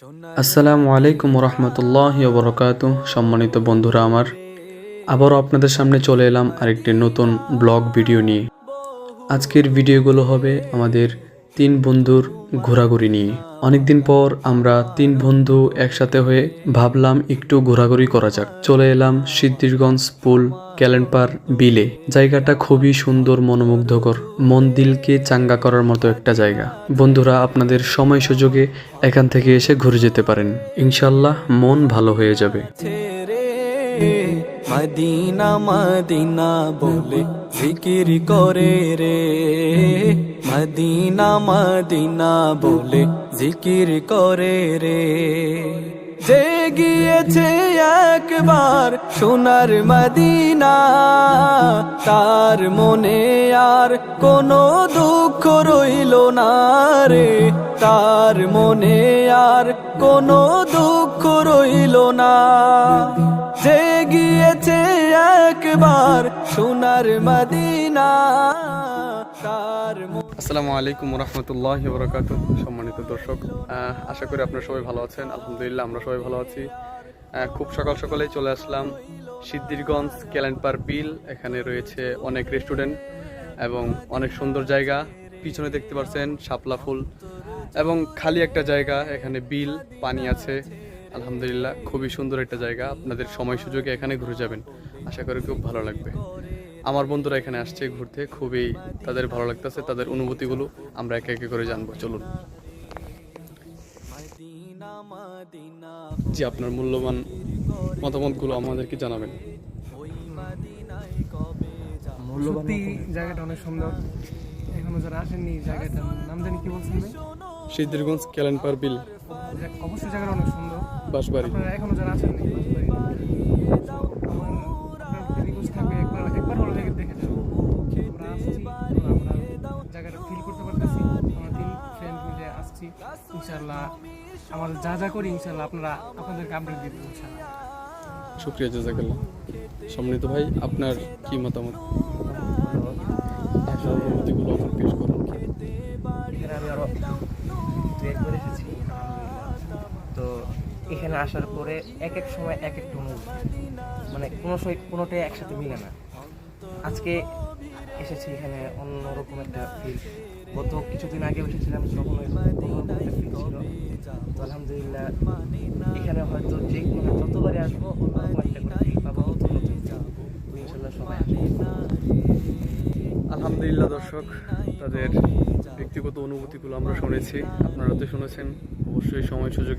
আসসালামু আলাইকুম রহমতুল্লাহি ওয়া বারাকাতুহু। সম্মানিত বন্ধুরা আমার, আবারও আপনাদের সামনে চলে এলাম আরেকটি নতুন ব্লগ ভিডিও নিয়ে। আজকের ভিডিওগুলো হবে আমাদের তিন বন্ধুর ঘোরাঘুরি নিয়ে। অনেকদিন পর আমরা তিন বন্ধু একসাথে হয়ে ভাবলাম একটু ঘোরাঘুরি করা যাক। চলে এলাম সিদ্ধিরগঞ্জ পুল ক্যালেন্ডপার বিলে। জায়গাটা খুবই সুন্দর, মনোমুগ্ধকর, মন দিলকে চাঙ্গা করার মতো একটা জায়গা। বন্ধুরা, আপনাদের সময় সুযোগে এখান থেকে এসে ঘুরে যেতে পারেন, ইনশাল্লাহ মন ভালো হয়ে যাবে। মদিনা মদিনা বলে জিকির করে রে, মদিনা মদিনা বলে জিকির করে রে। যে গিয়েছে একবার সোনার মদিনা, তার মনে আর কোনো দুঃখ রইল না রে, তার মনে আর কোনো দুঃখ রইল না। যে গিয়েছে একবার সোনার মদিনা, তার আসসালামু আলাইকুম রহমতুল্লাহি ওয়া বারাকাতুহু। সম্মানিত দর্শক, আশা করি আপনারা সবাই ভালো আছেন। আলহামদুলিল্লাহ আমরা সবাই ভালো আছি। খুব সকাল সকালেই চলে আসলাম সিদ্ধিরগঞ্জ ক্যালেন্ডপার বিল। এখানে রয়েছে অনেক রেস্টুরেন্ট এবং অনেক সুন্দর জায়গা। পিছনে দেখতে পাচ্ছেন শাপলা ফুল এবং খালি একটা জায়গা, এখানে বিল, পানি আছে। আলহামদুলিল্লাহ খুবই সুন্দর একটা জায়গা। আপনাদের সময় সুযোগে এখানে ঘুরে যাবেন, আশা করি খুব ভালো লাগবে। আমার বন্ধুরা এখানে আসছে ঘুরতে, খুবই তাদের ভালো লাগতেছে। তাদের অনুভূতিগুলো আমরা একে একে করে জানবো, চলুন। জি, আপনার মূল্যবান মতামতগুলো আমাদেরকে জানাবেন। সত্যি জায়গাটা অনেক সুন্দর। এখনো যারা আসেননি, জায়গাটার নাম জানি কি বলছেন ভাই? সিদ্ধিরগঞ্জ ক্যালেন্ডপার বিল, অবশ্যই জায়গাটা অনেক সুন্দর। বাঁশবাড়ি। আপনারা এখনো যারা আসেননি, রিকোয়েস্ট থাকবে একবার হলো দেখে যান। আমরা আসছি, আমরা জায়গাটা ফিল করতে পারতেছি। আমরা তিন ফ্রেন্ড মিলে আসছি। ইনশাআল্লাহ আমাদের যা যা করি ইনশাআল্লাহ আপনাদেরকে আপডেট দিয়ে দেবো ইনশাআল্লাহ। শুক্রিয়া, জাযাকাল্লাহ। সম্মানিত ভাই, আপনার কি মতামত? আপনার অনুভূতিগুলো আমার পেশ করুন। এখানে আমি আরো একবার এসেছি, তো এখানে আসার পরে এক এক সময় এক একটা অনুভূতি, মানে কোনোটাই একসাথে মিলে না। আজকে এসেছি এখানে অন্যরকম একটা ফিল। গত কিছুদিন আগে এসেছিলাম, তখন অন্যরকম একটা ফিল ছিল। তো আলহামদুলিল্লাহ এখানে হয়তো যতবারই আসবো অন্যরকম একটা করে ফিল পাবো, নতুন নতুন। ইনশাল্লাহ সবাই আসবে। আলহামদুলিল্লাহ দর্শক, তাদের ব্যক্তিগত অনুভূতিগুলো আমরা শুনেছি, আপনারা তো শুনেছেন। অবশ্যই সময় সুযোগ